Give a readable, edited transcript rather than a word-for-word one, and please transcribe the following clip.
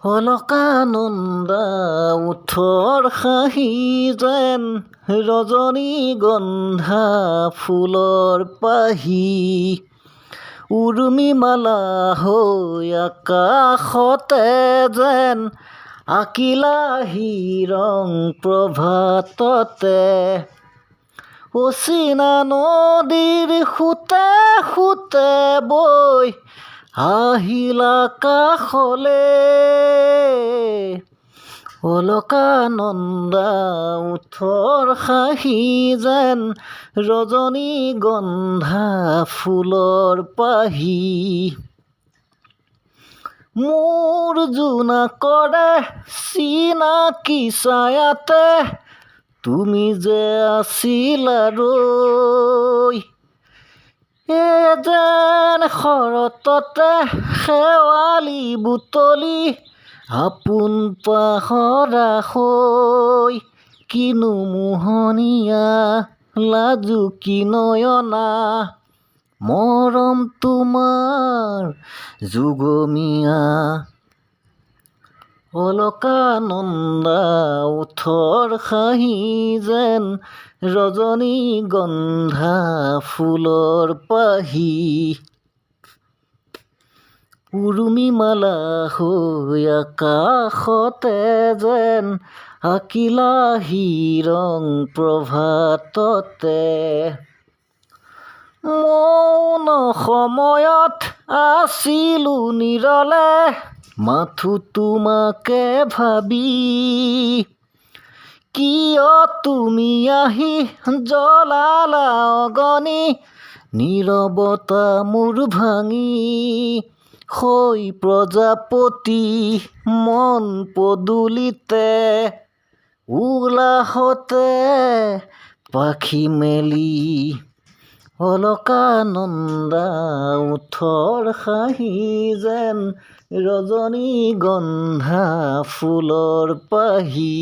অলকানন্দা ওঠৰ হাঁহি যেন ৰজনীগন্ধা ফুলৰ পাহি উৰুমিমালা হৈ আকাশতে যেন আঁকিলাহি ৰং প্ৰভাততে অচিনা নদীৰ সোঁতে সোঁতে বৈ আহিলা কাষলে অলকানন্দা ওঠৰ হাঁহি যেন ৰজনীগন্ধা ফুলৰ পাহি মোৰ জোনাকৰে চিনাকি ছায়াতে তুমি যে আছিলা ৰৈ যেন শৰততে শেৱালি বুটলি আপোন পাহৰা হৈ কিনো মোহনীয়া লাজুকী নয়না মৰম তোমাৰ যুগমীয়া অলকানন্দা ওঠৰ হাঁহি যেন ৰজনীগন্ধা ফুলৰ পাহি উৰুমিমালা হৈ আকাশতে যেন আঁকিলাহি ৰং প্ৰভাততে মৌন সময়ত আছিলো নিৰলে মাথো তোমাকে ভাবি কিয় তুমি আহি জ্বলালা অগনি নীৰৱতা মোৰ ভাঙি হৈ প্ৰজাপতি মন পদূলিতে উলাহতে পাখি মেলি অলকানন্দা ওঠৰ হাঁহি যেন ৰজনীগন্ধা ফুলৰ পাহি